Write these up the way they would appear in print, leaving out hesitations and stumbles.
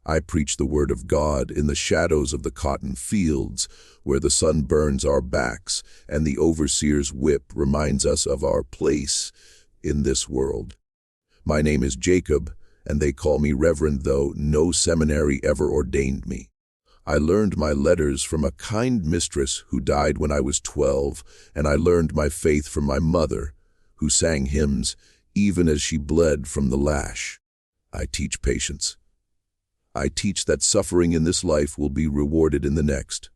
I preach the word of God in the shadows of the cotton fields, where the sun burns our backs and the overseer's whip reminds us of our place in this world. My name is Jacob, and they call me Reverend, though no seminary ever ordained me. I learned my letters from a kind mistress who died when I was 12, and I learned my faith from my mother, who sang hymns even as she bled from the lash. I teach patience. I teach that suffering in this life will be rewarded in the next.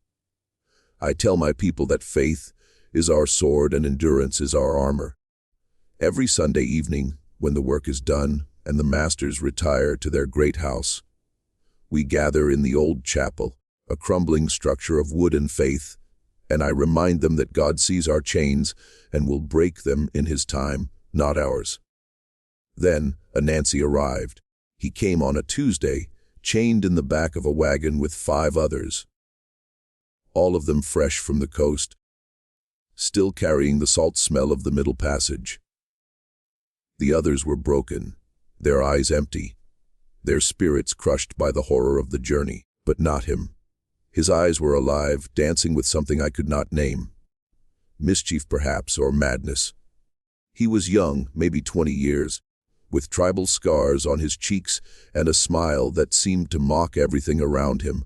I tell my people that faith is our sword and endurance is our armor. Every Sunday evening, when the work is done and the masters retire to their great house, we gather in the old chapel, a crumbling structure of wood and faith, and I remind them that God sees our chains and will break them in His time, not ours. Then Anansi arrived. He came on a Tuesday, chained in the back of a wagon with 5 others, all of them fresh from the coast, still carrying the salt smell of the Middle Passage. The others were broken, their eyes empty, their spirits crushed by the horror of the journey, but not him. His eyes were alive, dancing with something I could not name. Mischief, perhaps, or madness. He was young, maybe 20 years, with tribal scars on his cheeks and a smile that seemed to mock everything around him,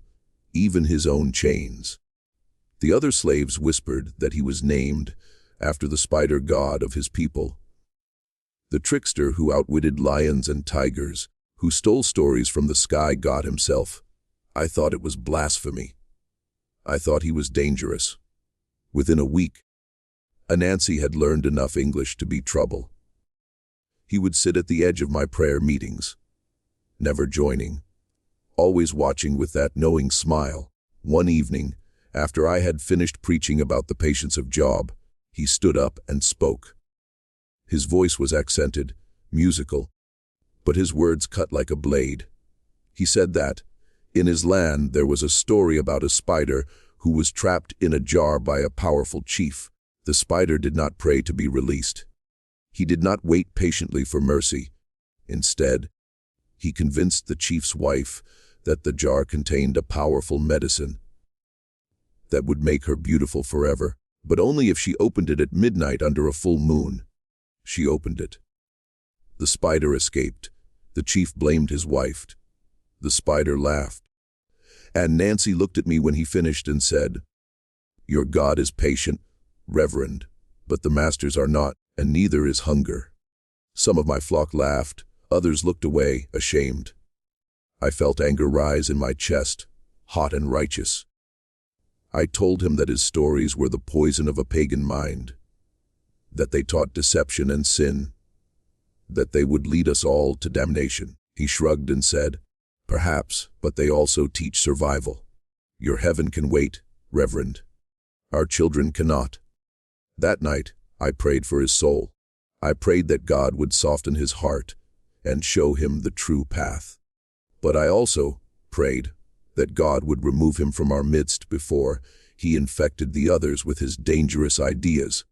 even his own chains. The other slaves whispered that he was named after the spider god of his people, the trickster who outwitted lions and tigers, who stole stories from the sky god himself. I thought it was blasphemy. I thought he was dangerous. Within a week, Anansi had learned enough English to be trouble. He would sit at the edge of my prayer meetings, never joining, always watching with that knowing smile. One evening, after I had finished preaching about the patience of Job, he stood up and spoke. His voice was accented, musical, but his words cut like a blade. He said that, in his land, there was a story about a spider who was trapped in a jar by a powerful chief. The spider did not pray to be released. He did not wait patiently for mercy. Instead, he convinced the chief's wife that the jar contained a powerful medicine that would make her beautiful forever, but only if she opened it at midnight under a full moon. She opened it. The spider escaped. The chief blamed his wife. The spider laughed. And Nancy looked at me when he finished and said, "Your God is patient, Reverend, but the masters are not, and neither is hunger." Some of my flock laughed, others looked away, ashamed. I felt anger rise in my chest, hot and righteous. I told him that his stories were the poison of a pagan mind, that they taught deception and sin, that they would lead us all to damnation. He shrugged and said, "Perhaps, but they also teach survival. Your heaven can wait, Reverend. Our children cannot." That night, I prayed for his soul. I prayed that God would soften his heart and show him the true path. But I also prayed that God would remove him from our midst before he infected the others with his dangerous ideas.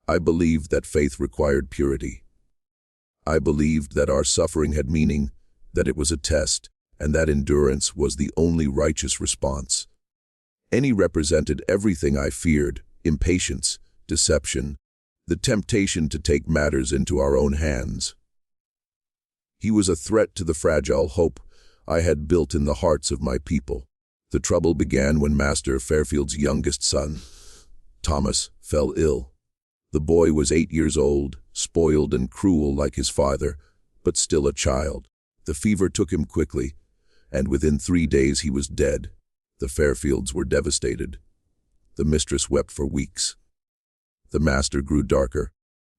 I believed that faith required purity. I believed that our suffering had meaning, that it was a test, and that endurance was the only righteous response. Any represented everything I feared: impatience, deception, the temptation to take matters into our own hands. He was a threat to the fragile hope I had built in the hearts of my people. The trouble began when Master Fairfield's youngest son, Thomas, fell ill. The boy was 8 years old, spoiled and cruel like his father, but still a child. The fever took him quickly, and within 3 days he was dead. The Fairfields were devastated. The mistress wept for weeks. The master grew darker,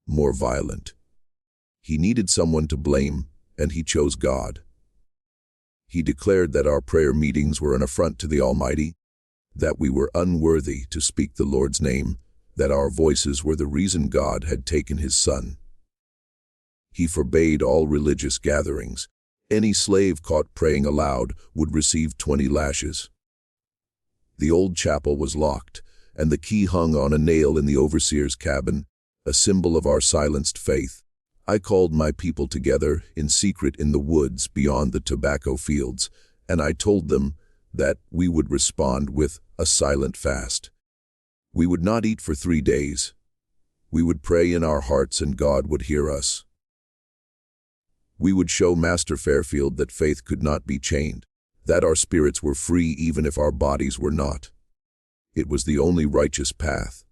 more violent. He needed someone to blame, and he chose God. He declared that our prayer meetings were an affront to the Almighty, that we were unworthy to speak the Lord's name, that our voices were the reason God had taken his son. He forbade all religious gatherings. Any slave caught praying aloud would receive 20 lashes. The old chapel was locked, and the key hung on a nail in the overseer's cabin, a symbol of our silenced faith. I called my people together in secret in the woods beyond the tobacco fields, and I told them that we would respond with a silent fast. We would not eat for 3 days. We would pray in our hearts and God would hear us. We would show Master Fairfield that faith could not be chained, that our spirits were free even if our bodies were not. It was the only righteous path.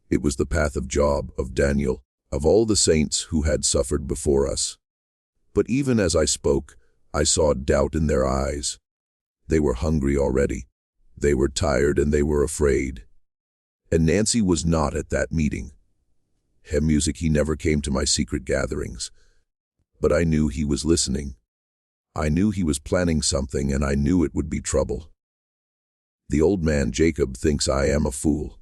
It was the path of Job, of Daniel, of all the saints who had suffered before us. But even as I spoke, I saw doubt in their eyes. They were hungry already. They were tired and they were afraid. And Nancy was not at that meeting. Music, he never came to my secret gatherings. But I knew he was listening. I knew he was planning something, and I knew it would be trouble. The old man Jacob thinks I am a fool.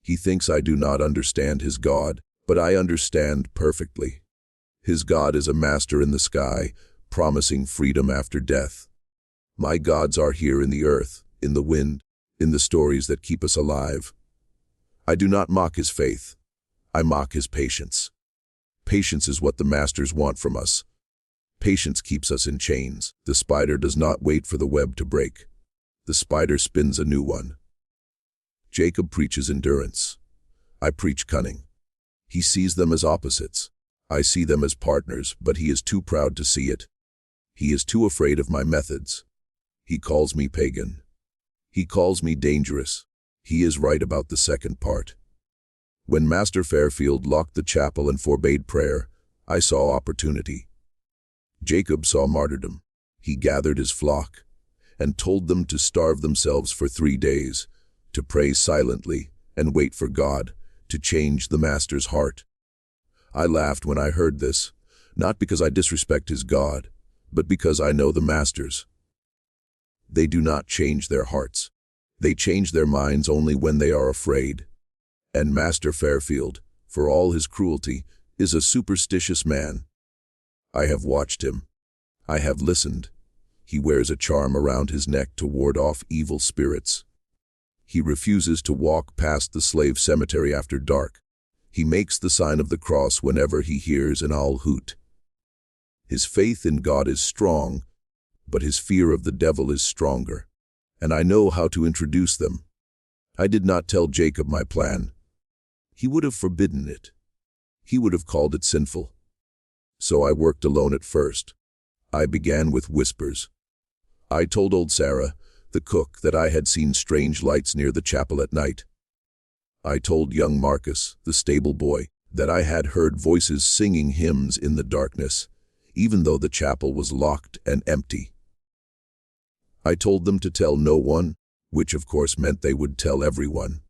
He thinks I do not understand his God, but I understand perfectly. His God is a master in the sky, promising freedom after death. My gods are here in the earth, in the wind, in the stories that keep us alive. I do not mock his faith. I mock his patience. Patience is what the masters want from us. Patience keeps us in chains. The spider does not wait for the web to break. The spider spins a new one. Jacob preaches endurance. I preach cunning. He sees them as opposites. I see them as partners, but he is too proud to see it. He is too afraid of my methods. He calls me pagan. He calls me dangerous. He is right about the second part. When Master Fairfield locked the chapel and forbade prayer, I saw opportunity. Jacob saw martyrdom. He gathered his flock and told them to starve themselves for 3 days, to pray silently and wait for God to change the master's heart. I laughed when I heard this, not because I disrespect his God, but because I know the masters. They do not change their hearts. They change their minds only when they are afraid. And Master Fairfield, for all his cruelty, is a superstitious man. I have watched him. I have listened. He wears a charm around his neck to ward off evil spirits. He refuses to walk past the slave cemetery after dark. He makes the sign of the cross whenever he hears an owl hoot. His faith in God is strong, but his fear of the devil is stronger, and I know how to introduce them. I did not tell Jacob my plan. He would have forbidden it. He would have called it sinful. So I worked alone at first. I began with whispers. I told old Sarah, the cook, that I had seen strange lights near the chapel at night. I told young Marcus, the stable boy, that I had heard voices singing hymns in the darkness, even though the chapel was locked and empty. I told them to tell no one, which of course meant they would tell everyone.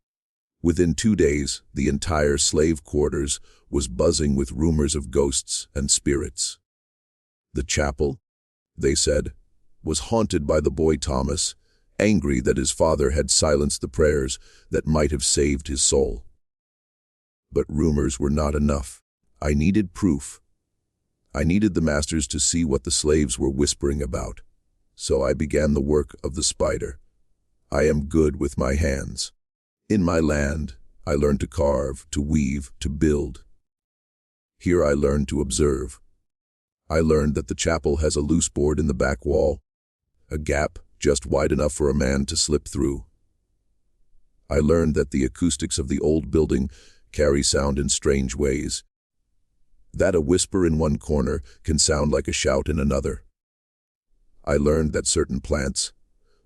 Within 2 days, the entire slave quarters was buzzing with rumors of ghosts and spirits. The chapel, they said, was haunted by the boy Thomas, angry that his father had silenced the prayers that might have saved his soul. But rumors were not enough. I needed proof. I needed the masters to see what the slaves were whispering about. So I began the work of the spider. I am good with my hands. In my land, I learned to carve, to weave, to build. Here I learned to observe. I learned that the chapel has a loose board in the back wall, a gap just wide enough for a man to slip through. I learned that the acoustics of the old building carry sound in strange ways, that a whisper in one corner can sound like a shout in another. I learned that certain plants,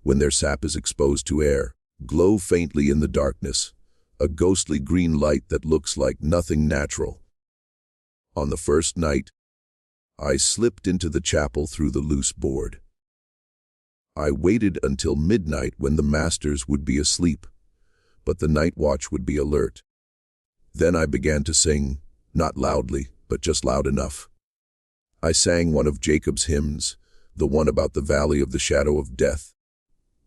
when their sap is exposed to air, glow faintly in the darkness, a ghostly green light that looks like nothing natural. On the first night, I slipped into the chapel through the loose board. I waited until midnight when the masters would be asleep, but the night watch would be alert. Then I began to sing, not loudly, but just loud enough. I sang one of Jacob's hymns, the one about the valley of the shadow of death.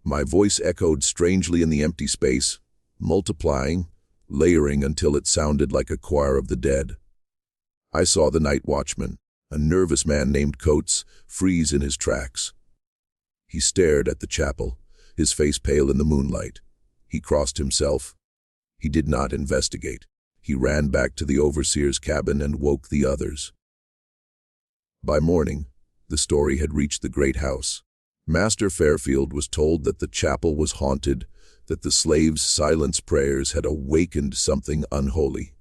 My voice echoed strangely in the empty space, multiplying, layering until it sounded like a choir of the dead. I saw the night watchman, a nervous man named Coates, freeze in his tracks. He stared at the chapel, his face pale in the moonlight. He crossed himself. He did not investigate. He ran back to the overseer's cabin and woke the others. By morning, the story had reached the great house. Master Fairfield was told that the chapel was haunted, that the slaves' silence prayers had awakened something unholy.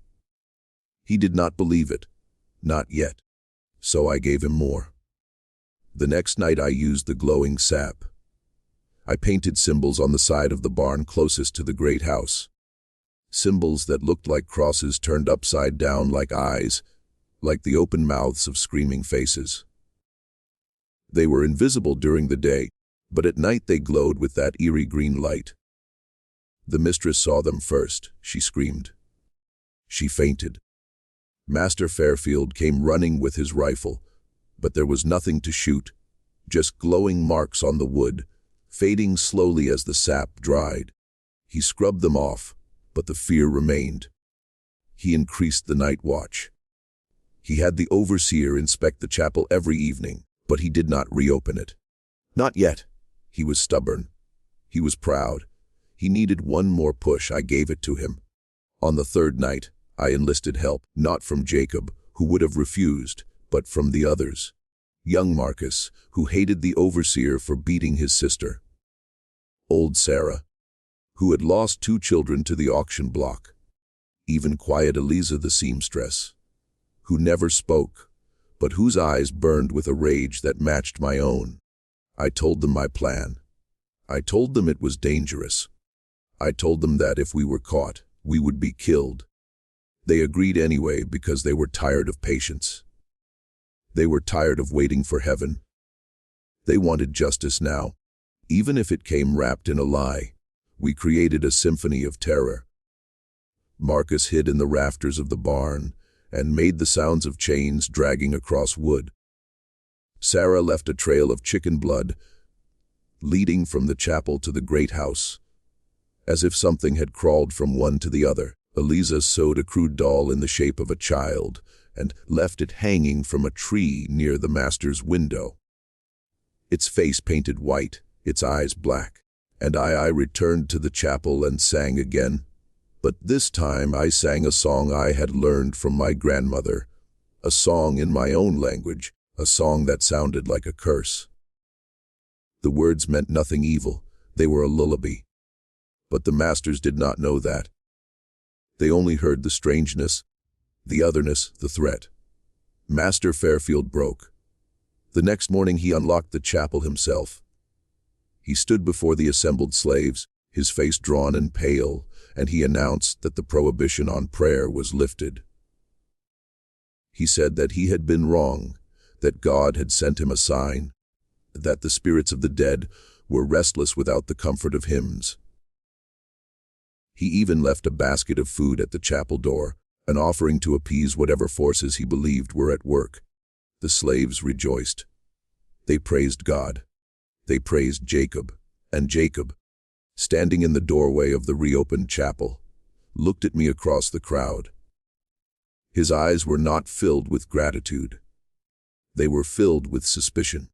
He did not believe it, not yet, so I gave him more. The next night I used the glowing sap. I painted symbols on the side of the barn closest to the great house. Symbols that looked like crosses turned upside down like eyes, like the open mouths of screaming faces. They were invisible during the day, but at night they glowed with that eerie green light. The mistress saw them first. She screamed. She fainted. Master Fairfield came running with his rifle, but there was nothing to shoot, just glowing marks on the wood, fading slowly as the sap dried. He scrubbed them off, but the fear remained. He increased the night watch. He had the overseer inspect the chapel every evening, but he did not reopen it. Not yet. He was stubborn. He was proud. He needed one more push. I gave it to him. On the third night, I enlisted help, not from Jacob, who would have refused, but from the others. Young Marcus, who hated the overseer for beating his sister. Old Sarah, who had lost 2 children to the auction block. Even quiet Eliza the seamstress, who never spoke, but whose eyes burned with a rage that matched my own. I told them my plan. I told them it was dangerous. I told them that if we were caught, we would be killed. They agreed anyway because they were tired of patience. They were tired of waiting for heaven. They wanted justice now, even if it came wrapped in a lie. We created a symphony of terror. Marcus hid in the rafters of the barn and made the sounds of chains dragging across wood. Sarah left a trail of chicken blood, leading from the chapel to the great house. As if something had crawled from one to the other, Eliza sewed a crude doll in the shape of a child and left it hanging from a tree near the master's window. Its face painted white, its eyes black, and I returned to the chapel and sang again. But this time I sang a song I had learned from my grandmother, a song in my own language, a song that sounded like a curse. The words meant nothing evil, they were a lullaby. But the masters did not know that. They only heard the strangeness, the otherness, the threat. Master Fairfield broke. The next morning he unlocked the chapel himself. He stood before the assembled slaves, his face drawn and pale, and he announced that the prohibition on prayer was lifted. He said that he had been wrong, that God had sent him a sign, that the spirits of the dead were restless without the comfort of hymns. He even left a basket of food at the chapel door, an offering to appease whatever forces he believed were at work. The slaves rejoiced. They praised God. They praised Jacob, and Jacob, standing in the doorway of the reopened chapel, looked at me across the crowd. His eyes were not filled with gratitude. They were filled with suspicion.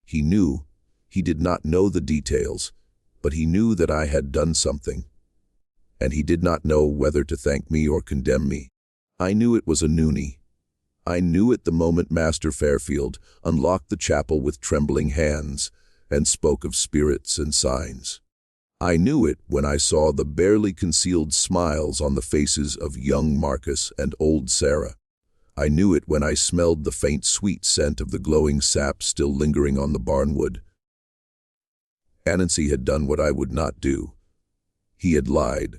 He knew, he did not know the details, but he knew that I had done something. And he did not know whether to thank me or condemn me. I knew it was a noonie. I knew it the moment Master Fairfield unlocked the chapel with trembling hands and spoke of spirits and signs. I knew it when I saw the barely concealed smiles on the faces of young Marcus and old Sarah. I knew it when I smelled the faint sweet scent of the glowing sap still lingering on the barnwood. Anansi had done what I would not do. He had lied.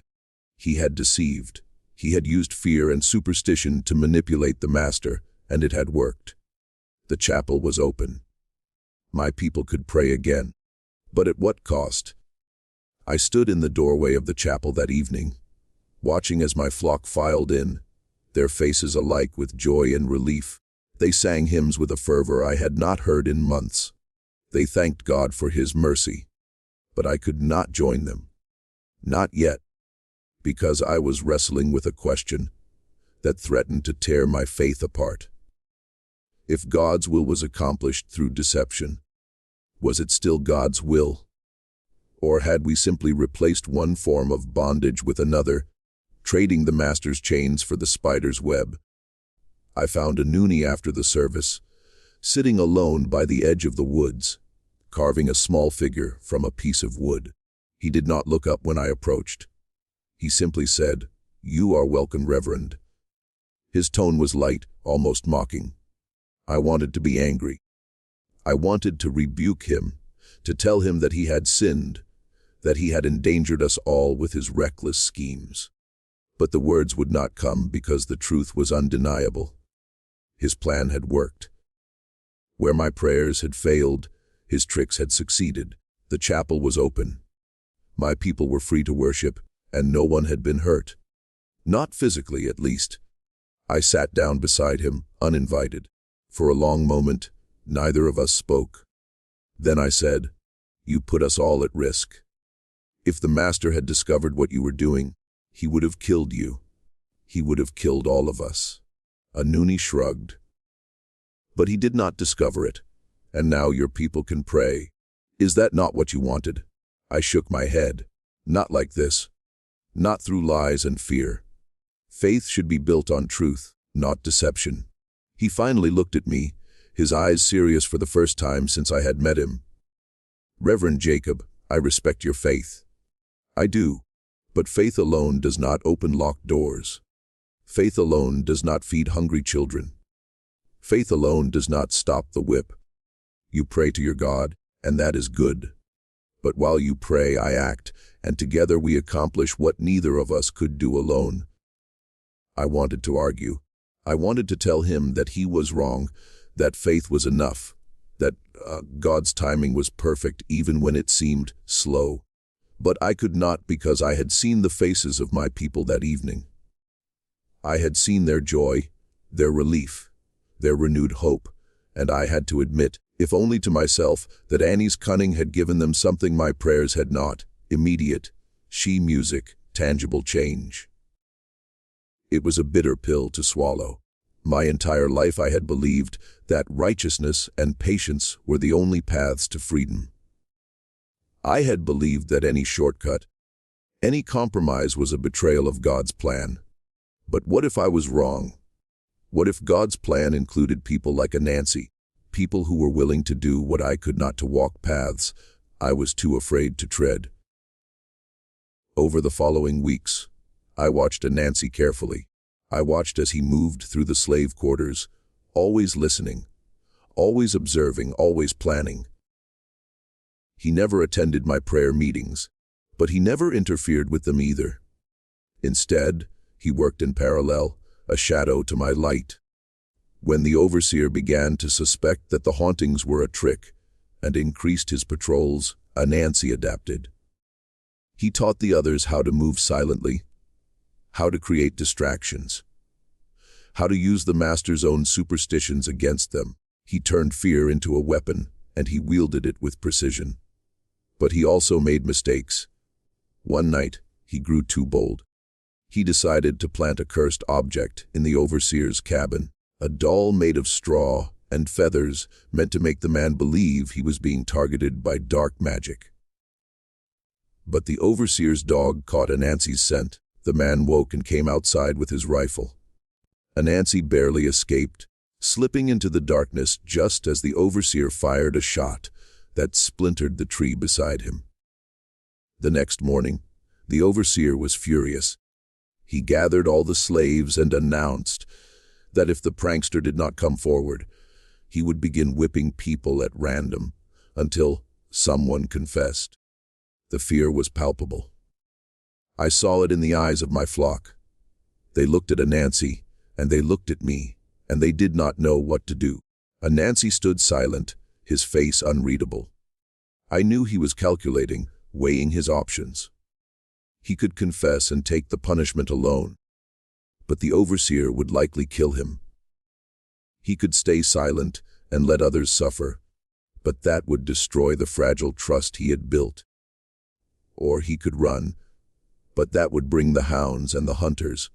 He had deceived. He had used fear and superstition to manipulate the master, and it had worked. The chapel was open. My people could pray again. But at what cost? I stood in the doorway of the chapel that evening, watching as my flock filed in, their faces alight with joy and relief. They sang hymns with a fervor I had not heard in months. They thanked God for His mercy. But I could not join them. Not yet. Because I was wrestling with a question that threatened to tear my faith apart. If God's will was accomplished through deception, was it still God's will? Or had we simply replaced one form of bondage with another, trading the master's chains for the spider's web? I found a noonie after the service, sitting alone by the edge of the woods, carving a small figure from a piece of wood. He did not look up when I approached. He simply said, "You are welcome, Reverend." His tone was light, almost mocking. I wanted to be angry. I wanted to rebuke him, to tell him that he had sinned, that he had endangered us all with his reckless schemes. But the words would not come because the truth was undeniable. His plan had worked. Where my prayers had failed, his tricks had succeeded. The chapel was open. My people were free to worship, and no one had been hurt. Not physically, at least. I sat down beside him, uninvited. For a long moment, neither of us spoke. Then I said, "You put us all at risk. If the Master had discovered what you were doing, he would have killed you. He would have killed all of us." Anuni shrugged. "But he did not discover it, and now your people can pray. Is that not what you wanted?" I shook my head. "Not like this. Not through lies and fear. Faith should be built on truth, not deception." He finally looked at me, his eyes serious for the first time since I had met him. "Reverend Jacob, I respect your faith." "I do, but faith alone does not open locked doors. Faith alone does not feed hungry children. Faith alone does not stop the whip. You pray to your God, and that is good. But while you pray, I act, and together we accomplish what neither of us could do alone." I wanted to argue. I wanted to tell him that he was wrong, that faith was enough, that God's timing was perfect even when it seemed slow. But I could not because I had seen the faces of my people that evening. I had seen their joy, their relief, their renewed hope, and I had to admit, if only to myself, that Annie's cunning had given them something my prayers had not: immediate, she music, tangible change. It was a bitter pill to swallow. My entire life I had believed that righteousness and patience were the only paths to freedom. I had believed that any shortcut, any compromise was a betrayal of God's plan. But what if I was wrong? What if God's plan included people like Anansi, people who were willing to do what I could not, to walk paths I was too afraid to tread? Over the following weeks, I watched Anansi carefully. I watched as he moved through the slave quarters, always listening, always observing, always planning. He never attended my prayer meetings, but he never interfered with them either. Instead, he worked in parallel, a shadow to my light. When the overseer began to suspect that the hauntings were a trick and increased his patrols, Anansi adapted. He taught the others how to move silently, how to create distractions, how to use the Master's own superstitions against them. He turned fear into a weapon, and he wielded it with precision. But he also made mistakes. One night, he grew too bold. He decided to plant a cursed object in the overseer's cabin, a doll made of straw and feathers meant to make the man believe he was being targeted by dark magic. But the overseer's dog caught Anansi's scent. The man woke and came outside with his rifle. Anansi barely escaped, slipping into the darkness just as the overseer fired a shot that splintered the tree beside him. The next morning, the overseer was furious. He gathered all the slaves and announced that if the prankster did not come forward, he would begin whipping people at random until someone confessed. The fear was palpable. I saw it in the eyes of my flock. They looked at Anansi, and they looked at me, and they did not know what to do. Anansi stood silent, his face unreadable. I knew he was calculating, weighing his options. He could confess and take the punishment alone, but the overseer would likely kill him. He could stay silent and let others suffer, but that would destroy the fragile trust he had built. Or he could run, but that would bring the hounds and the hunters,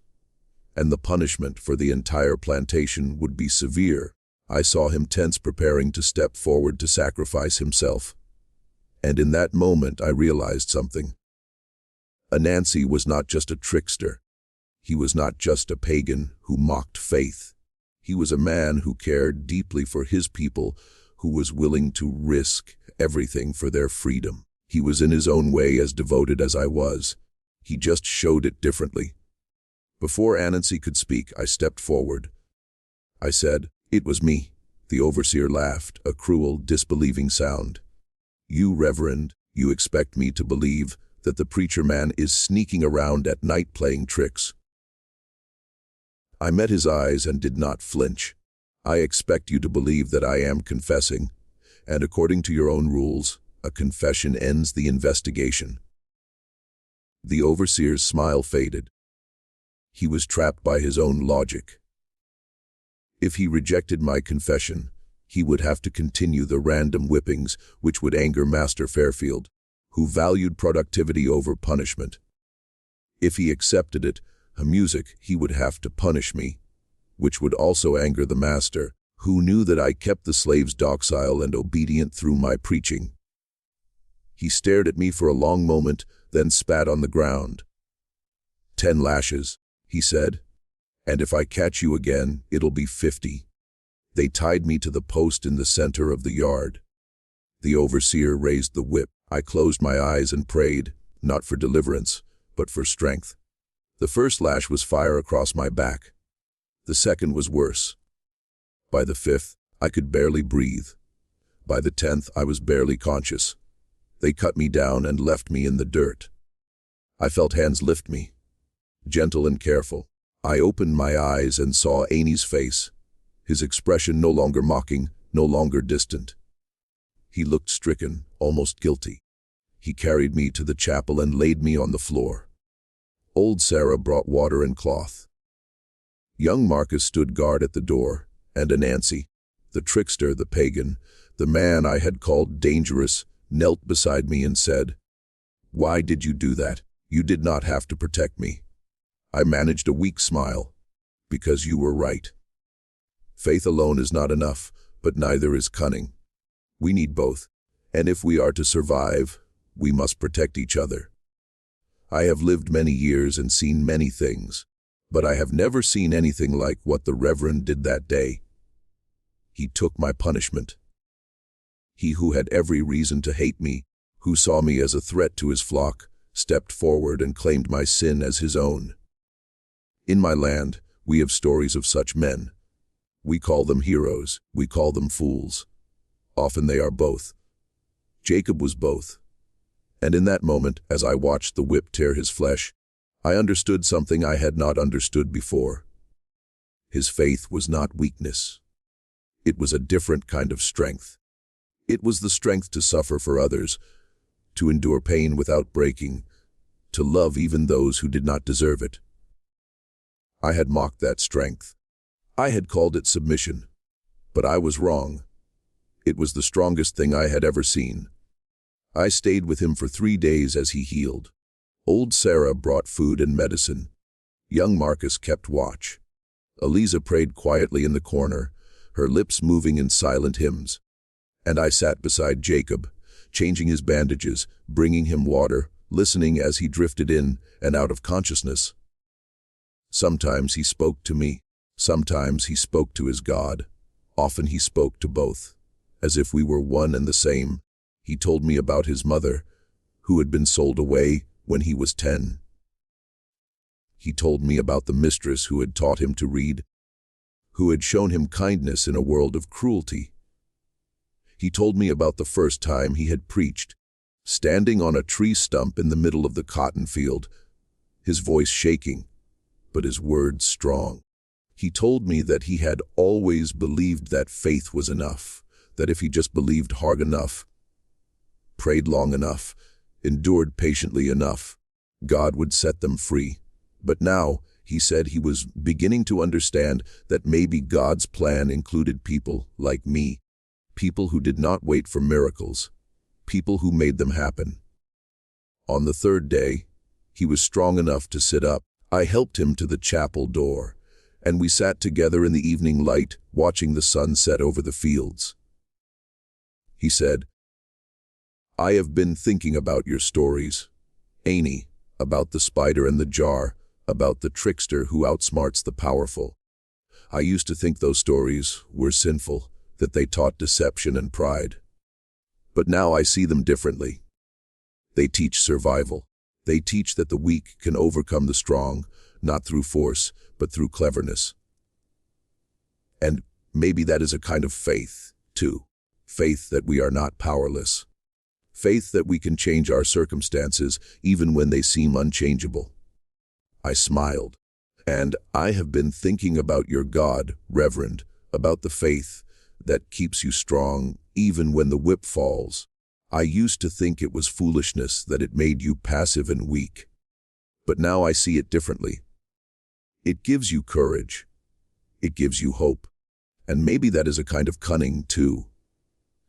and the punishment for the entire plantation would be severe. I saw him tense, preparing to step forward to sacrifice himself. And in that moment I realized something. Anansi was not just a trickster. He was not just a pagan who mocked faith. He was a man who cared deeply for his people, who was willing to risk everything for their freedom. He was in his own way as devoted as I was. He just showed it differently. Before Anansi could speak, I stepped forward. I said, "It was me." The overseer laughed, a cruel, disbelieving sound. "You, Reverend, you expect me to believe that the preacher man is sneaking around at night playing tricks?" I met his eyes and did not flinch. "I expect you to believe that I am confessing, and according to your own rules, a confession ends the investigation." The overseer's smile faded. He was trapped by his own logic. If he rejected my confession, he would have to continue the random whippings, which would anger Master Fairfield, who valued productivity over punishment. If he accepted it, he would have to punish me, which would also anger the master, who knew that I kept the slaves docile and obedient through my preaching. He stared at me for a long moment, then spat on the ground. "10 lashes, he said, "and if I catch you again, it'll be 50. They tied me to the post in the center of the yard. The overseer raised the whip. I closed my eyes and prayed, not for deliverance, but for strength. The first lash was fire across my back. The second was worse. By the 5th, I could barely breathe. By the 10th, I was barely conscious. They cut me down and left me in the dirt. I felt hands lift me, gentle and careful. I opened my eyes and saw Annie's face, his expression no longer mocking, no longer distant. He looked stricken, almost guilty. He carried me to the chapel and laid me on the floor. Old Sarah brought water and cloth. Young Marcus stood guard at the door, and Anansi, the trickster, the pagan, the man I had called dangerous, knelt beside me and said, "Why did you do that? You did not have to protect me." I managed a weak smile. "Because you were right. Faith alone is not enough, but neither is cunning. We need both, and if we are to survive, we must protect each other. I have lived many years and seen many things, but I have never seen anything like what the Reverend did that day. He took my punishment. He who had every reason to hate me, who saw me as a threat to his flock, stepped forward and claimed my sin as his own. In my land, we have stories of such men. We call them heroes, we call them fools. Often they are both. Jacob was both. And in that moment, as I watched the whip tear his flesh, I understood something I had not understood before. His faith was not weakness. It was a different kind of strength. It was the strength to suffer for others, to endure pain without breaking, to love even those who did not deserve it. I had mocked that strength. I had called it submission. But I was wrong. It was the strongest thing I had ever seen. I stayed with him for 3 days as he healed. Old Sarah brought food and medicine. Young Marcus kept watch. Eliza prayed quietly in the corner, her lips moving in silent hymns. And I sat beside Jacob, changing his bandages, bringing him water, listening as he drifted in and out of consciousness. Sometimes he spoke to me. Sometimes he spoke to his God. Often he spoke to both, as if we were one and the same. He told me about his mother, who had been sold away when he was 10. He told me about the mistress who had taught him to read, who had shown him kindness in a world of cruelty. He told me about the first time he had preached, standing on a tree stump in the middle of the cotton field, his voice shaking, but his words strong. He told me that he had always believed that faith was enough, that if he just believed hard enough, prayed long enough, endured patiently enough, God would set them free. But now, he said, he was beginning to understand that maybe God's plan included people like me, people who did not wait for miracles, people who made them happen. On the 3rd day, he was strong enough to sit up. I helped him to the chapel door, and we sat together in the evening light, watching the sun set over the fields. He said, "I have been thinking about your stories, Annie, about the spider and the jar, about the trickster who outsmarts the powerful. I used to think those stories were sinful, that they taught deception and pride. But now I see them differently. They teach survival. They teach that the weak can overcome the strong, not through force, but through cleverness. And maybe that is a kind of faith, too. Faith that we are not powerless. Faith that we can change our circumstances even when they seem unchangeable. I smiled. And I have been thinking about your God, Reverend, about the faith that keeps you strong even when the whip falls. I used to think it was foolishness, that it made you passive and weak. But now I see it differently. It gives you courage. It gives you hope. And maybe that is a kind of cunning, too.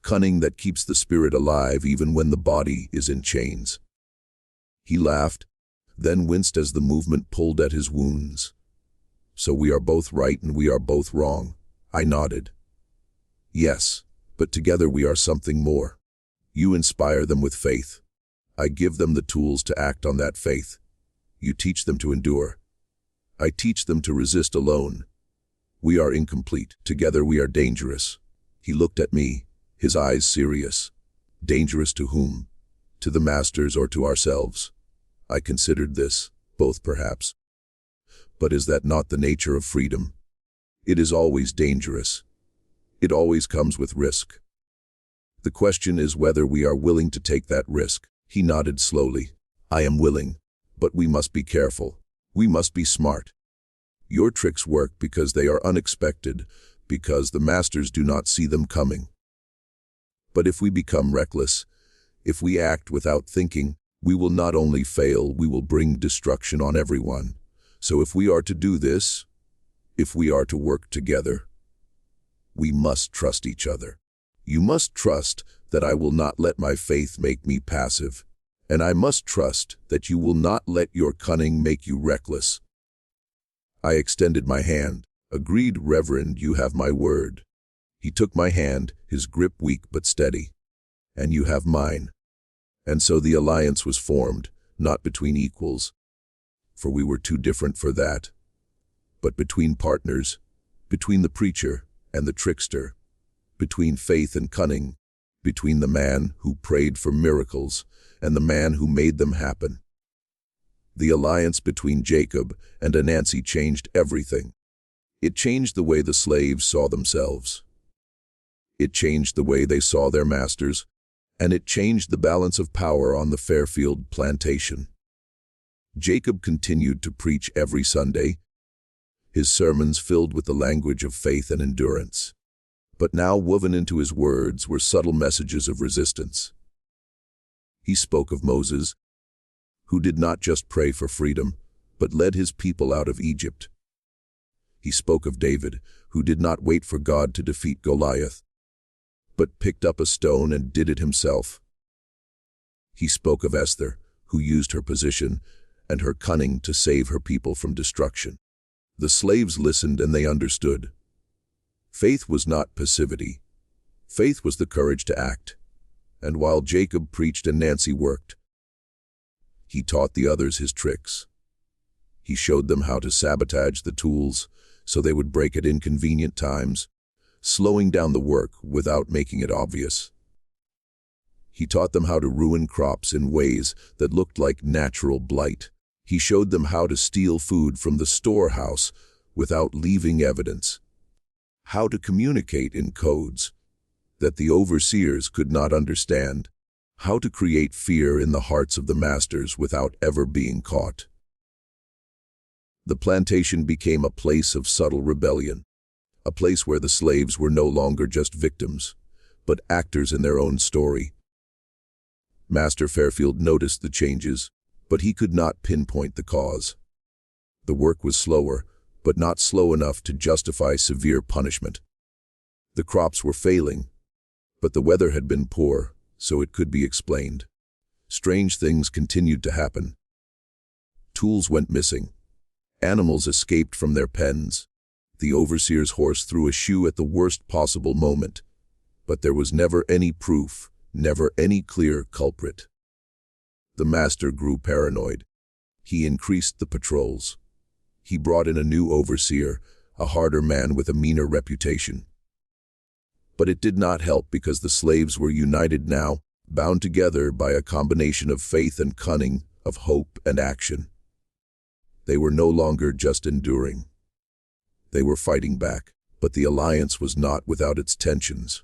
Cunning that keeps the spirit alive even when the body is in chains. He laughed, then winced as the movement pulled at his wounds. So we are both right and we are both wrong. I nodded. Yes, but together we are something more. You inspire them with faith. I give them the tools to act on that faith. You teach them to endure. I teach them to resist alone. We are incomplete. Together we are dangerous. He looked at me, his eyes serious. Dangerous to whom? To the masters or to ourselves? I considered this, both perhaps. But is that not the nature of freedom? It is always dangerous. It always comes with risk. The question is whether we are willing to take that risk. He nodded slowly. I am willing, but we must be careful. We must be smart. Your tricks work because they are unexpected, because the masters do not see them coming. But if we become reckless, if we act without thinking, we will not only fail, we will bring destruction on everyone. So if we are to do this, if we are to work together, we must trust each other. You must trust that I will not let my faith make me passive, and I must trust that you will not let your cunning make you reckless. I extended my hand. Agreed, Reverend, you have my word. He took my hand, his grip weak but steady. And you have mine. And so the alliance was formed, not between equals, for we were too different for that, but between partners, between the preacher and the trickster, between faith and cunning, between the man who prayed for miracles and the man who made them happen. The alliance between Jacob and Anansi changed everything. It changed the way the slaves saw themselves. It changed the way they saw their masters, and it changed the balance of power on the Fairfield plantation. Jacob continued to preach every Sunday, his sermons filled with the language of faith and endurance. But now woven into his words were subtle messages of resistance. He spoke of Moses, who did not just pray for freedom, but led his people out of Egypt. He spoke of David, who did not wait for God to defeat Goliath, but picked up a stone and did it himself. He spoke of Esther, who used her position and her cunning to save her people from destruction. The slaves listened and they understood. Faith was not passivity. Faith was the courage to act. And while Jacob preached and Nancy worked, he taught the others his tricks. He showed them how to sabotage the tools so they would break at inconvenient times, slowing down the work without making it obvious. He taught them how to ruin crops in ways that looked like natural blight. He showed them how to steal food from the storehouse without leaving evidence. How to communicate in codes that the overseers could not understand. How to create fear in the hearts of the masters without ever being caught. The plantation became a place of subtle rebellion, a place where the slaves were no longer just victims, but actors in their own story. Master Fairfield noticed the changes, but he could not pinpoint the cause. The work was slower, but not slow enough to justify severe punishment. The crops were failing, but the weather had been poor, so it could be explained. Strange things continued to happen. Tools went missing. Animals escaped from their pens. The overseer's horse threw a shoe at the worst possible moment, but there was never any proof, never any clear culprit. The master grew paranoid. He increased the patrols. He brought in a new overseer, a harder man with a meaner reputation. But it did not help because the slaves were united now, bound together by a combination of faith and cunning, of hope and action. They were no longer just enduring. They were fighting back, but the alliance was not without its tensions.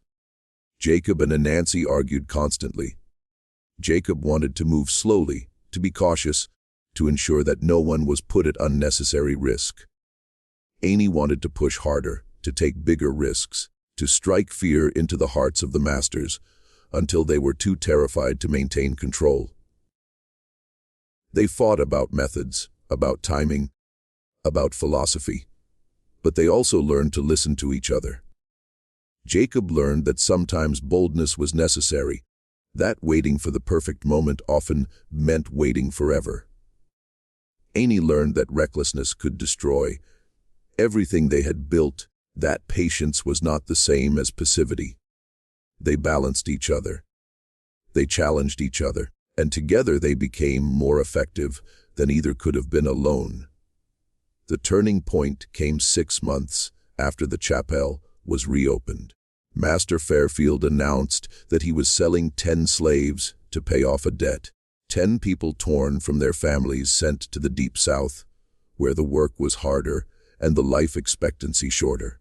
Jacob and Anansi argued constantly. Jacob wanted to move slowly, to be cautious, to ensure that no one was put at unnecessary risk. Annie wanted to push harder, to take bigger risks, to strike fear into the hearts of the masters, until they were too terrified to maintain control. They fought about methods, about timing, about philosophy, but they also learned to listen to each other. Jacob learned that sometimes boldness was necessary, that waiting for the perfect moment often meant waiting forever. Annie learned that recklessness could destroy everything they had built, that patience was not the same as passivity. They balanced each other. They challenged each other, and together they became more effective than either could have been alone. The turning point came 6 months after the chapel was reopened. Master Fairfield announced that he was selling 10 slaves to pay off a debt. 10 people torn from their families sent to the deep south, where the work was harder and the life expectancy shorter.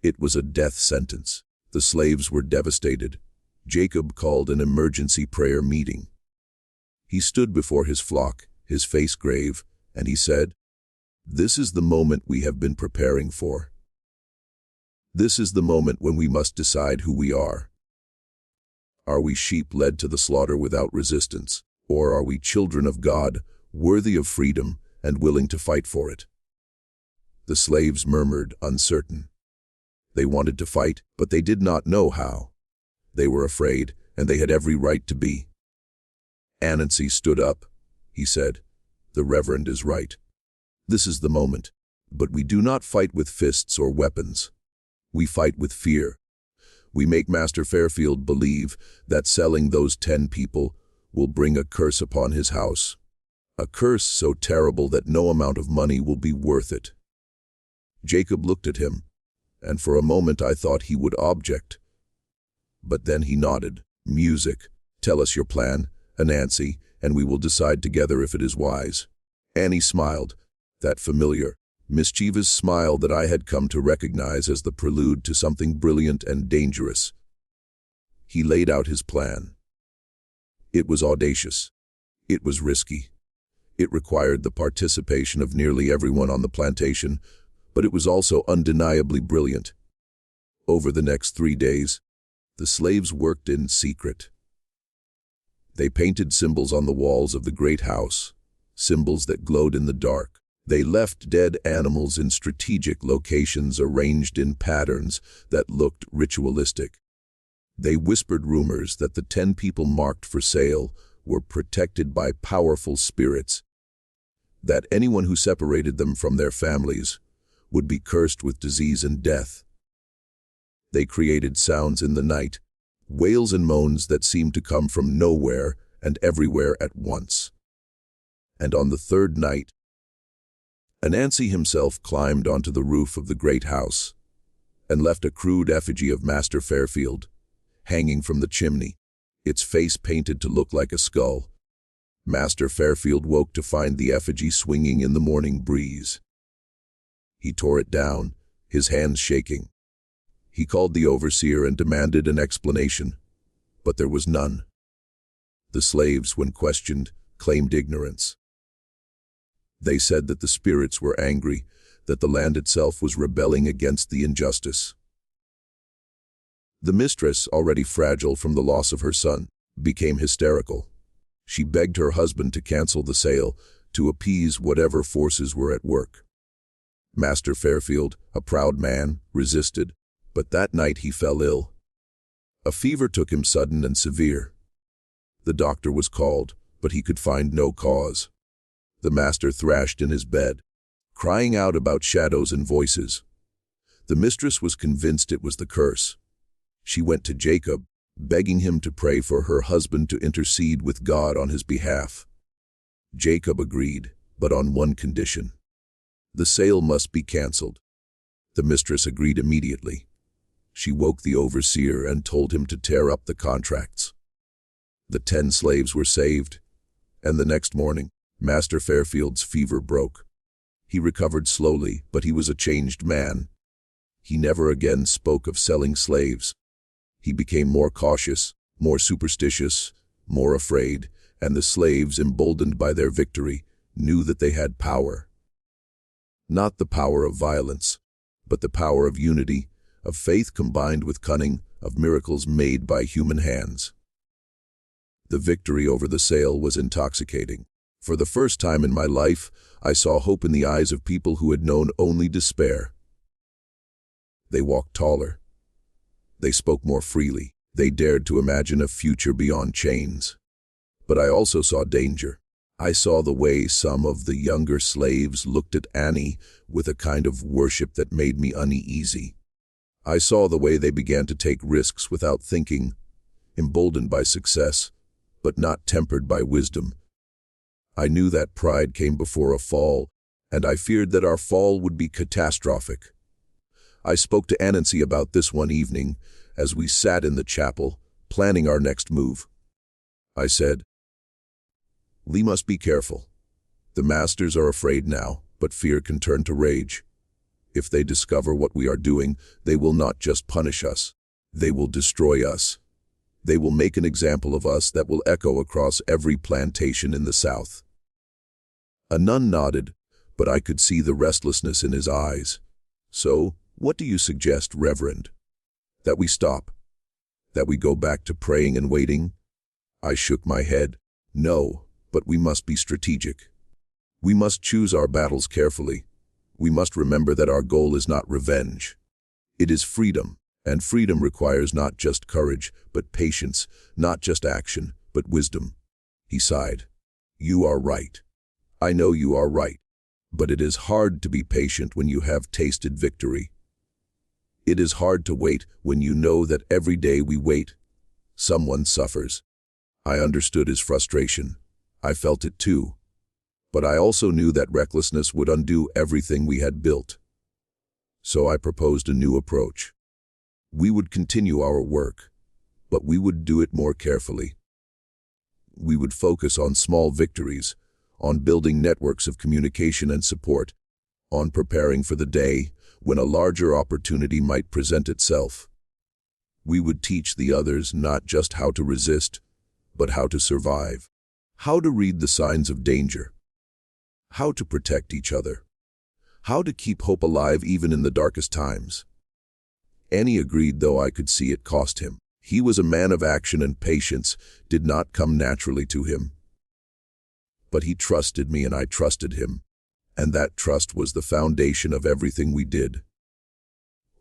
It was a death sentence. The slaves were devastated. Jacob called an emergency prayer meeting. He stood before his flock, his face grave, and he said, "This is the moment we have been preparing for. This is the moment when we must decide who we are. Are we sheep led to the slaughter without resistance, or are we children of God, worthy of freedom and willing to fight for it?" The slaves murmured, uncertain. They wanted to fight, but they did not know how. They were afraid, and they had every right to be. Anansi stood up. He said, "The Reverend is right. This is the moment. But we do not fight with fists or weapons. We fight with fear. We make Master Fairfield believe that selling those 10 people will bring a curse upon his house. A curse so terrible that no amount of money will be worth it." Jacob looked at him, and for a moment I thought he would object. But then he nodded. "Music. Tell us your plan, Anansi, and we will decide together if it is wise." Annie smiled, that familiar, mischievous smile that I had come to recognize as the prelude to something brilliant and dangerous. He laid out his plan. It was audacious. It was risky. It required the participation of nearly everyone on the plantation, but it was also undeniably brilliant. Over the next 3 days, the slaves worked in secret. They painted symbols on the walls of the great house, symbols that glowed in the dark. They left dead animals in strategic locations arranged in patterns that looked ritualistic. They whispered rumors that the 10 people marked for sale were protected by powerful spirits, that anyone who separated them from their families would be cursed with disease and death. They created sounds in the night, wails and moans that seemed to come from nowhere and everywhere at once. And on the 3rd night, Anansi himself climbed onto the roof of the great house and left a crude effigy of Master Fairfield hanging from the chimney, its face painted to look like a skull. Master Fairfield woke to find the effigy swinging in the morning breeze. He tore it down, his hands shaking. He called the overseer and demanded an explanation, but there was none. The slaves, when questioned, claimed ignorance. They said that the spirits were angry, that the land itself was rebelling against the injustice. The mistress, already fragile from the loss of her son, became hysterical. She begged her husband to cancel the sale, to appease whatever forces were at work. Master Fairfield, a proud man, resisted, but that night he fell ill. A fever took him sudden and severe. The doctor was called, but he could find no cause. The master thrashed in his bed, crying out about shadows and voices. The mistress was convinced it was the curse. She went to Jacob, begging him to pray for her husband to intercede with God on his behalf. Jacob agreed, but on one condition. The sale must be cancelled. The mistress agreed immediately. She woke the overseer and told him to tear up the contracts. The 10 slaves were saved, and the next morning, Master Fairfield's fever broke. He recovered slowly, but he was a changed man. He never again spoke of selling slaves. He became more cautious, more superstitious, more afraid, and the slaves, emboldened by their victory, knew that they had power. Not the power of violence, but the power of unity, of faith combined with cunning, of miracles made by human hands. The victory over the sale was intoxicating. For the first time in my life, I saw hope in the eyes of people who had known only despair. They walked taller. They spoke more freely. They dared to imagine a future beyond chains. But I also saw danger. I saw the way some of the younger slaves looked at Annie with a kind of worship that made me uneasy. I saw the way they began to take risks without thinking, emboldened by success, but not tempered by wisdom. I knew that pride came before a fall, and I feared that our fall would be catastrophic. I spoke to Anansi about this one evening as we sat in the chapel, planning our next move. I said, "We must be careful. The masters are afraid now, but fear can turn to rage. If they discover what we are doing, they will not just punish us. They will destroy us. They will make an example of us that will echo across every plantation in the South." A nun nodded, but I could see the restlessness in his eyes. "So, what do you suggest, Reverend? That we stop? That we go back to praying and waiting?" I shook my head. "No, but we must be strategic. We must choose our battles carefully. We must remember that our goal is not revenge. It is freedom, and freedom requires not just courage, but patience, not just action, but wisdom." He sighed. "You are right. I know you are right. But it is hard to be patient when you have tasted victory. It is hard to wait when you know that every day we wait, someone suffers." I understood his frustration. I felt it too. But I also knew that recklessness would undo everything we had built. So I proposed a new approach. We would continue our work, but we would do it more carefully. We would focus on small victories, on building networks of communication and support, on preparing for the day when a larger opportunity might present itself. We would teach the others not just how to resist, but how to survive, how to read the signs of danger, how to protect each other, how to keep hope alive even in the darkest times. Annie agreed, though I could see it cost him. He was a man of action, and patience did not come naturally to him. But he trusted me and I trusted him, and that trust was the foundation of everything we did.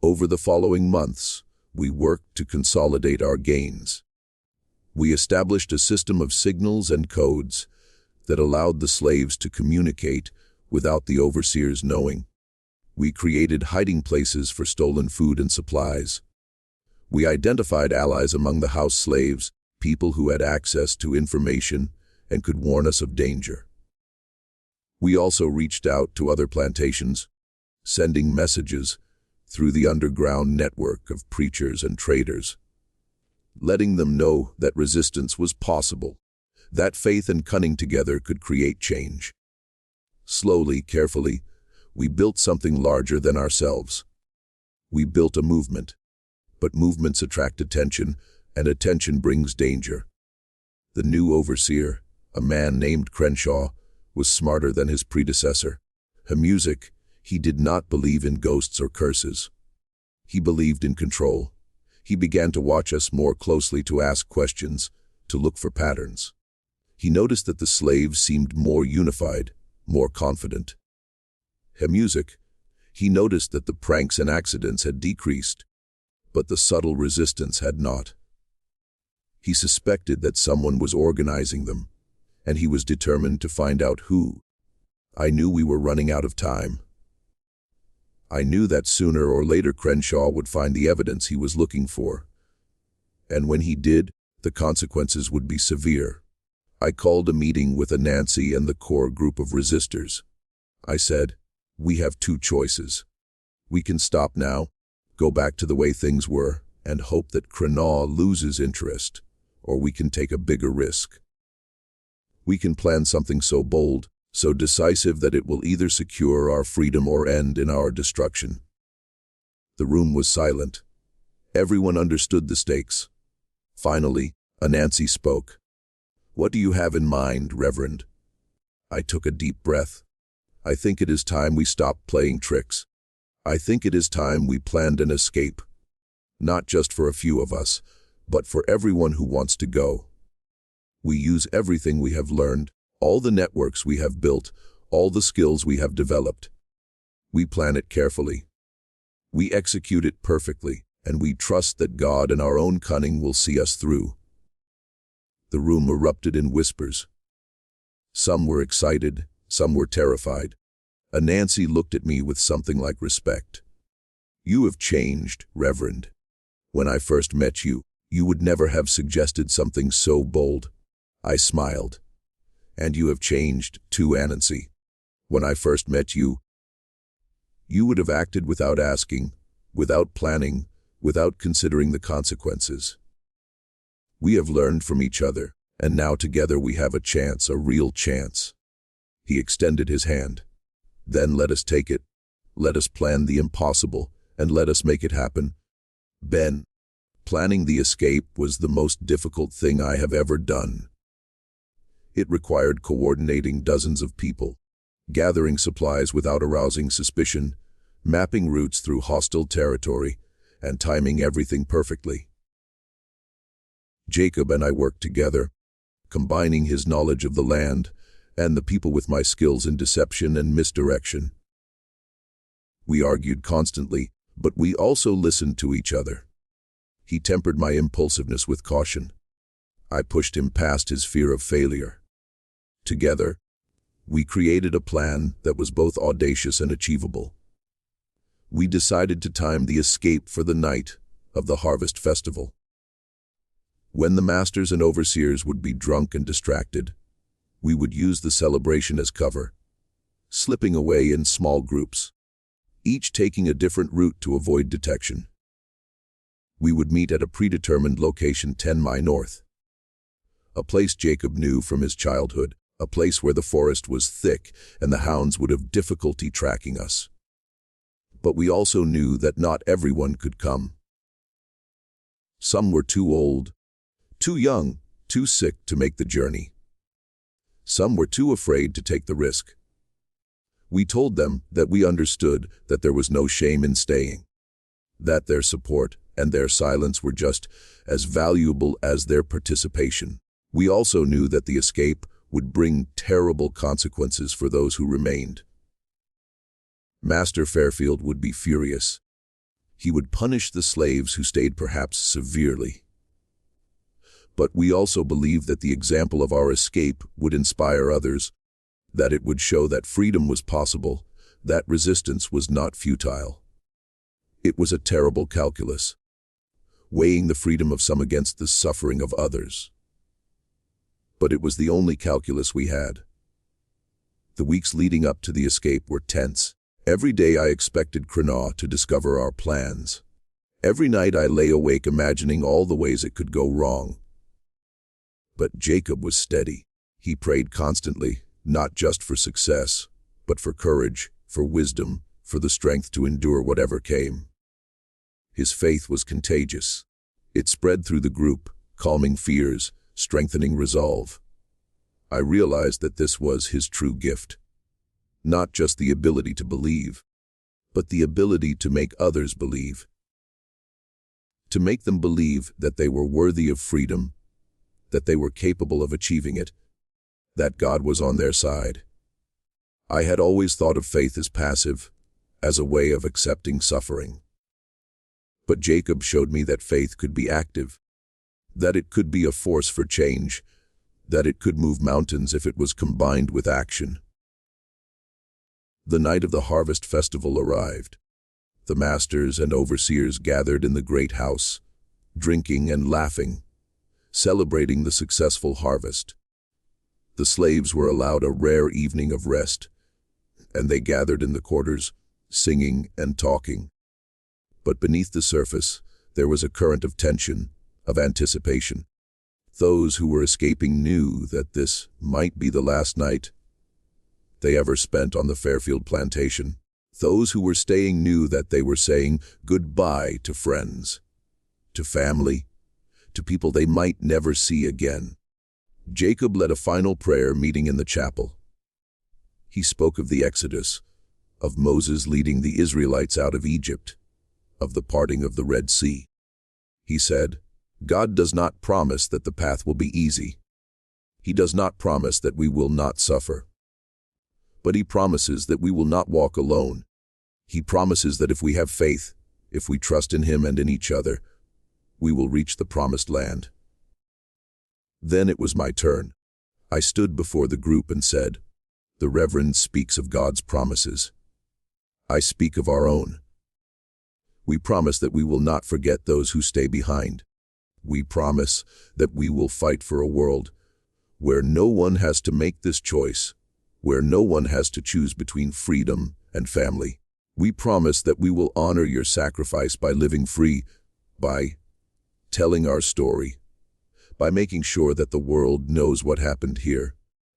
Over the following months, we worked to consolidate our gains. We established a system of signals and codes that allowed the slaves to communicate without the overseers knowing. We created hiding places for stolen food and supplies. We identified allies among the house slaves, people who had access to information and could warn us of danger. We also reached out to other plantations, sending messages through the underground network of preachers and traders, letting them know that resistance was possible, that faith and cunning together could create change. Slowly, carefully, we built something larger than ourselves. We built a movement, but movements attract attention, and attention brings danger. The new overseer, a man named Crenshaw, was smarter than his predecessor. Music, he did not believe in ghosts or curses. He believed in control. He began to watch us more closely, to ask questions, to look for patterns. He noticed that the slaves seemed more unified, more confident. Music, he noticed that the pranks and accidents had decreased, but the subtle resistance had not. He suspected that someone was organizing them, and he was determined to find out who. I knew we were running out of time. I knew that sooner or later Crenshaw would find the evidence he was looking for. And when he did, the consequences would be severe. I called a meeting with Anansi and the core group of resistors. I said, "We have two choices. We can stop now, go back to the way things were, and hope that Krenaw loses interest, or we can take a bigger risk. We can plan something so bold, so decisive that it will either secure our freedom or end in our destruction. The room was silent. Everyone understood the stakes. Finally, Anansi spoke. "What do you have in mind, Reverend?" I took a deep breath. "I think it is time we stopped playing tricks. I think it is time we planned an escape. Not just for a few of us, but for everyone who wants to go. We use everything we have learned, all the networks we have built, all the skills we have developed. We plan it carefully. We execute it perfectly, and we trust that God and our own cunning will see us through." The room erupted in whispers. Some were excited, some were terrified. Anansi looked at me with something like respect. "You have changed, Reverend. When I first met you, you would never have suggested something so bold." I smiled. "And you have changed, too, Anansi. When I first met you, you would have acted without asking, without planning, without considering the consequences. We have learned from each other, and now together we have a chance, a real chance." He extended his hand. "Then let us take it. Let us plan the impossible, and let us make it happen." Ben, planning the escape was the most difficult thing I have ever done. It required coordinating dozens of people, gathering supplies without arousing suspicion, mapping routes through hostile territory, and timing everything perfectly. Jacob and I worked together, combining his knowledge of the land and the people with my skills in deception and misdirection. We argued constantly, but we also listened to each other. He tempered my impulsiveness with caution. I pushed him past his fear of failure. Together, we created a plan that was both audacious and achievable. We decided to time the escape for the night of the Harvest Festival. When the masters and overseers would be drunk and distracted, we would use the celebration as cover, slipping away in small groups, each taking a different route to avoid detection. We would meet at a predetermined location 10 mi north, a place Jacob knew from his childhood, a place where the forest was thick and the hounds would have difficulty tracking us. But we also knew that not everyone could come. Some were too old, too young, too sick to make the journey. Some were too afraid to take the risk. We told them that we understood that there was no shame in staying, that their support and their silence were just as valuable as their participation. We also knew that the escape would bring terrible consequences for those who remained. Master Fairfield would be furious. He would punish the slaves who stayed, perhaps severely. But we also believed that the example of our escape would inspire others, that it would show that freedom was possible, that resistance was not futile. It was a terrible calculus, weighing the freedom of some against the suffering of others. But it was the only calculus we had. The weeks leading up to the escape were tense. Every day I expected Krenaw to discover our plans. Every night I lay awake imagining all the ways it could go wrong. But Jacob was steady. He prayed constantly, not just for success, but for courage, for wisdom, for the strength to endure whatever came. His faith was contagious. It spread through the group, calming fears, strengthening resolve. I realized that this was his true gift. Not just the ability to believe, but the ability to make others believe. To make them believe that they were worthy of freedom, that they were capable of achieving it, that God was on their side. I had always thought of faith as passive, as a way of accepting suffering. But Jacob showed me that faith could be active, that it could be a force for change, that it could move mountains if it was combined with action. The night of the Harvest Festival arrived. The masters and overseers gathered in the great house, drinking and laughing, celebrating the successful harvest. The slaves were allowed a rare evening of rest, and they gathered in the quarters, singing and talking. But beneath the surface, there was a current of tension, of anticipation. Those who were escaping knew that this might be the last night they ever spent on the Fairfield plantation. Those who were staying knew that they were saying goodbye to friends, to family, to people they might never see again. Jacob led a final prayer meeting in the chapel. He spoke of the Exodus, of Moses leading the Israelites out of Egypt, of the parting of the Red Sea. He said, God does not promise that the path will be easy. He does not promise that we will not suffer. But He promises that we will not walk alone. He promises that if we have faith, if we trust in Him and in each other, we will reach the promised land. Then it was my turn. I stood before the group and said, the Reverend speaks of God's promises. I speak of our own. We promise that we will not forget those who stay behind. We promise that we will fight for a world where no one has to make this choice, where no one has to choose between freedom and family. We promise that we will honor your sacrifice by living free, by telling our story, by making sure that the world knows what happened here.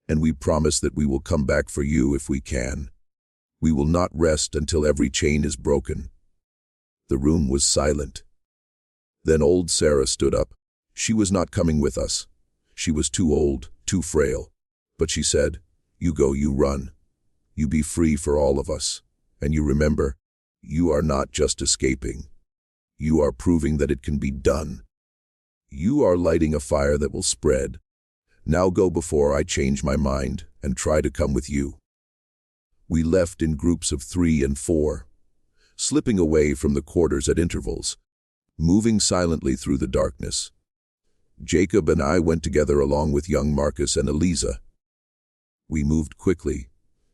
And we promise that we will come back for you if we can. We will not rest until every chain is broken. The room was silent. Then old Sarah stood up. She was not coming with us. She was too old, too frail. But she said, you go, you run. You be free for all of us. And you remember, you are not just escaping. You are proving that it can be done. You are lighting a fire that will spread. Now go before I change my mind and try to come with you. We left in groups of 3 and 4, slipping away from the quarters at intervals, moving silently through the darkness. Jacob and I went together along with young Marcus and Eliza. We moved quickly,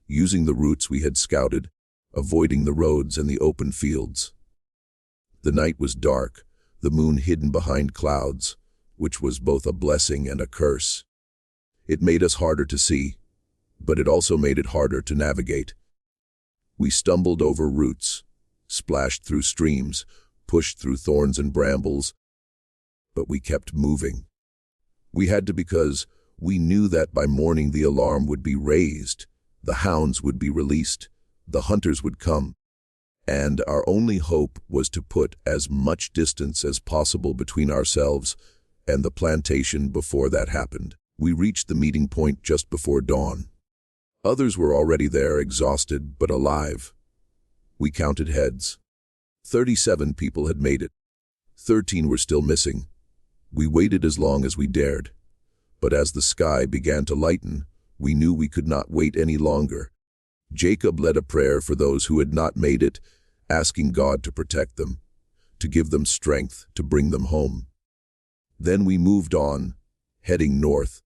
using the routes we had scouted, avoiding the roads and the open fields. The night was dark, the moon hidden behind clouds, which was both a blessing and a curse. It made us harder to see, but it also made it harder to navigate. We stumbled over roots, splashed through streams, pushed through thorns and brambles, but we kept moving. We had to because we knew that by morning the alarm would be raised, the hounds would be released, the hunters would come, and our only hope was to put as much distance as possible between ourselves and the plantation before that happened. We reached the meeting point just before dawn. Others were already there, exhausted but alive. We counted heads. 37 people had made it. 13 were still missing. We waited as long as we dared. But as the sky began to lighten, we knew we could not wait any longer. Jacob led a prayer for those who had not made it, asking God to protect them, to give them strength, to bring them home. Then we moved on, heading north,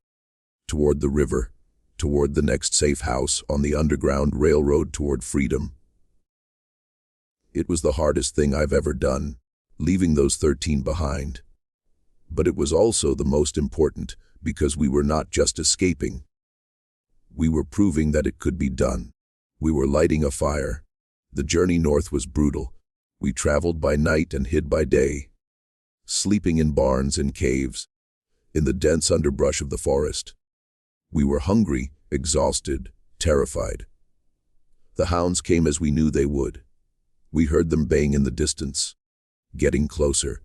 toward the river, toward the next safe house on the Underground Railroad toward freedom. It was the hardest thing I've ever done, leaving those 13 behind. But it was also the most important, because we were not just escaping. We were proving that it could be done. We were lighting a fire. The journey north was brutal. We traveled by night and hid by day, sleeping in barns and caves, in the dense underbrush of the forest. We were hungry, exhausted, terrified. The hounds came as we knew they would. We heard them baying in the distance, getting closer.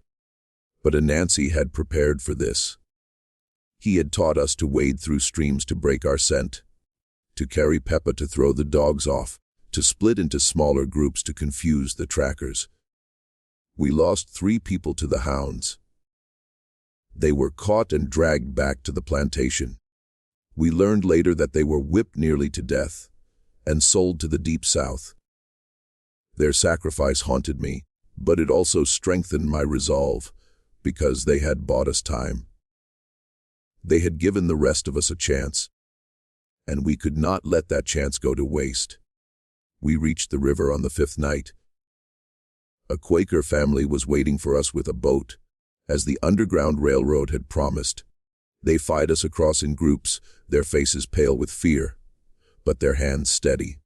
But Anansi had prepared for this. He had taught us to wade through streams to break our scent, to carry Peppa to throw the dogs off, to split into smaller groups to confuse the trackers. We lost 3 people to the hounds. They were caught and dragged back to the plantation. We learned later that they were whipped nearly to death and sold to the Deep South. Their sacrifice haunted me, but it also strengthened my resolve, because they had bought us time. They had given the rest of us a chance, and we could not let that chance go to waste. We reached the river on the 5th night. A Quaker family was waiting for us with a boat, as the Underground Railroad had promised. They fied us across in groups, their faces pale with fear, but their hands steady.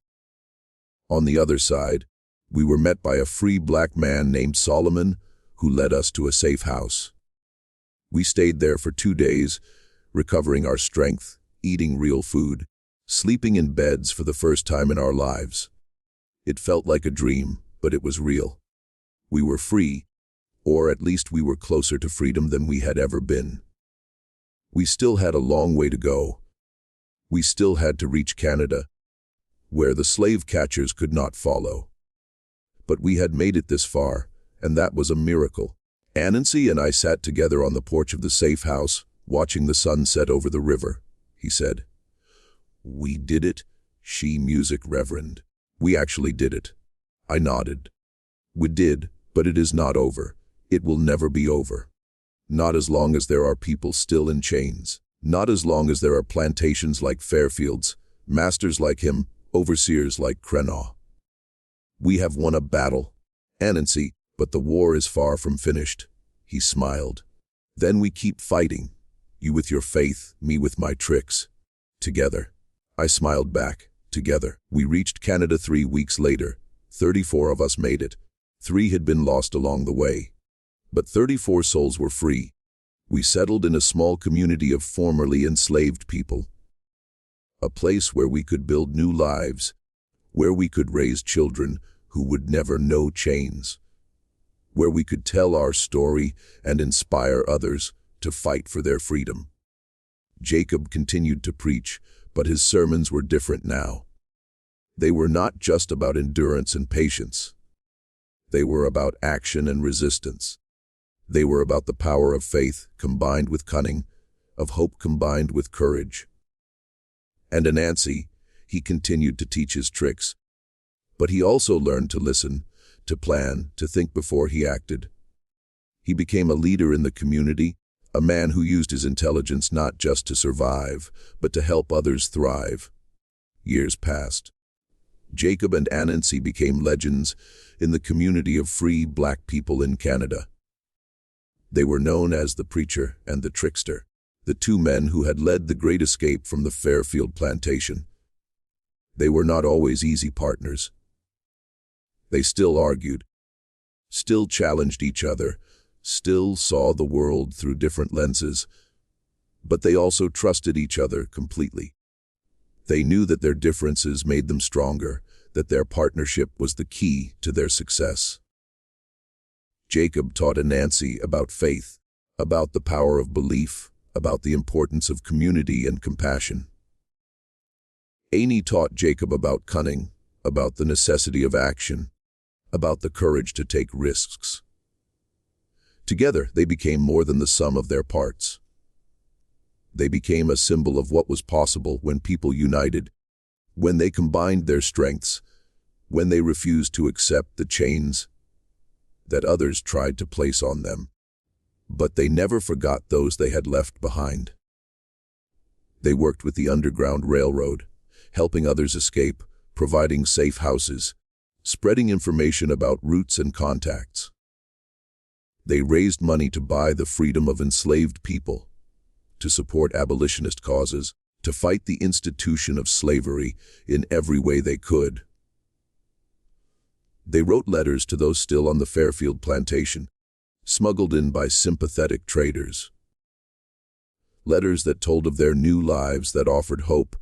On the other side, We were met by a free black man named Solomon, who led us to a safe house. We stayed there for 2 days, recovering our strength, eating real food, sleeping in beds for the first time in our lives. It felt like a dream, but it was real. We were free, or at least we were closer to freedom than we had ever been. We still had a long way to go. We still had to reach Canada, where the slave catchers could not follow. But we had made it this far, and that was a miracle. Anansi and I sat together on the porch of the safe house, watching the sun set over the river. He said, "We did it, she music reverend. We actually did it." I nodded. We did, but it is not over. It will never be over. Not as long as there are people still in chains. Not as long as there are plantations like Fairfield's, masters like him, overseers like Krenaugh. We have won a battle, Anansi, but the war is far from finished. He smiled. Then we keep fighting. You with your faith, me with my tricks. Together. I smiled back. Together. We reached Canada 3 weeks later. 34 of us made it. 3 had been lost along the way. But 34 souls were free. We settled in a small community of formerly enslaved people. A place where we could build new lives, where we could raise children who would never know chains, where we could tell our story and inspire others to fight for their freedom. Jacob continued to preach, but his sermons were different now. They were not just about endurance and patience. They were about action and resistance. They were about the power of faith combined with cunning, of hope combined with courage. And Anansi, he continued to teach his tricks. But he also learned to listen, to plan, to think before he acted. He became a leader in the community, a man who used his intelligence not just to survive, but to help others thrive. Years passed. Jacob and Anansi became legends in the community of free black people in Canada. They were known as the Preacher and the Trickster, the 2 men who had led the great escape from the Fairfield plantation. They were not always easy partners. They still argued, still challenged each other, still saw the world through different lenses, but they also trusted each other completely. They knew that their differences made them stronger, that their partnership was the key to their success. Jacob taught Anansi about faith, about the power of belief, about the importance of community and compassion. Ani taught Jacob about cunning, about the necessity of action, about the courage to take risks. Together, they became more than the sum of their parts. They became a symbol of what was possible when people united, when they combined their strengths, when they refused to accept the chains that others tried to place on them. But they never forgot those they had left behind. They worked with the Underground Railroad, helping others escape, providing safe houses, spreading information about routes and contacts. They raised money to buy the freedom of enslaved people, to support abolitionist causes, to fight the institution of slavery in every way they could. They wrote letters to those still on the Fairfield plantation, smuggled in by sympathetic traders. Letters that told of their new lives, that offered hope,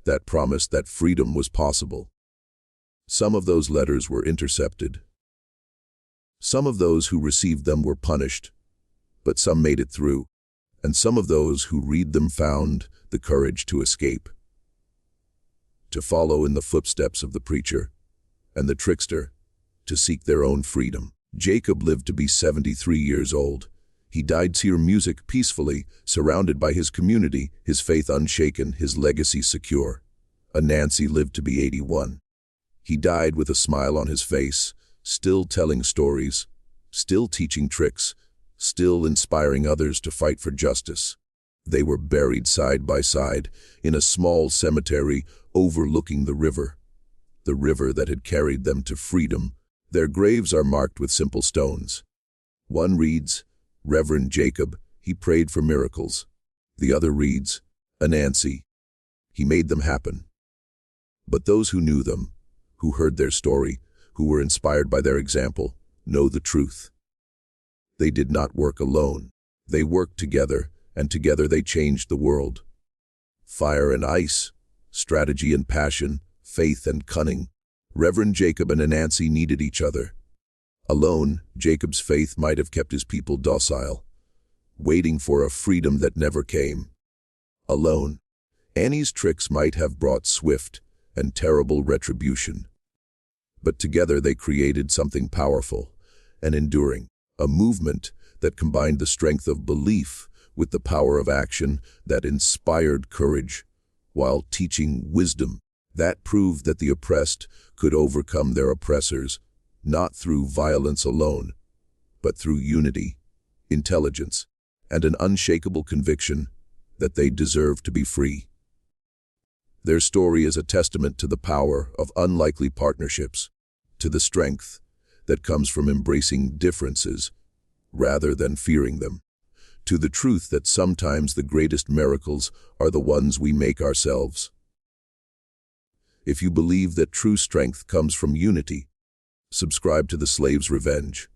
that promised that freedom was possible. Some of those letters were intercepted. Some of those who received them were punished, but some made it through, and some of those who read them found the courage to escape, to follow in the footsteps of the Preacher and the Trickster, to seek their own freedom. Jacob lived to be 73 years old. He died to hear music peacefully, surrounded by his community, his faith unshaken, his legacy secure. Anansi lived to be 81. He died with a smile on his face, still telling stories, still teaching tricks, still inspiring others to fight for justice. They were buried side by side in a small cemetery overlooking the river that had carried them to freedom. Their graves are marked with simple stones. One reads, Reverend Jacob, he prayed for miracles. The other reads, Anansi, he made them happen. But those who knew them, who heard their story, who were inspired by their example, know the truth. They did not work alone. They worked together, and together they changed the world. Fire and ice, strategy and passion, faith and cunning. Reverend Jacob and Anansi needed each other. Alone, Jacob's faith might have kept his people docile, waiting for a freedom that never came. Alone, Annie's tricks might have brought swift and terrible retribution. But together they created something powerful and enduring, a movement that combined the strength of belief with the power of action, that inspired courage while teaching wisdom, that proved that the oppressed could overcome their oppressors, not through violence alone, but through unity, intelligence, and an unshakable conviction that they deserve to be free. Their story is a testament to the power of unlikely partnerships, to the strength that comes from embracing differences rather than fearing them, to the truth that sometimes the greatest miracles are the ones we make ourselves. If you believe that true strength comes from unity, subscribe to the Slave's Revenge.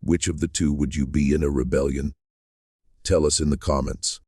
Which of the two would you be in a rebellion? Tell us in the comments.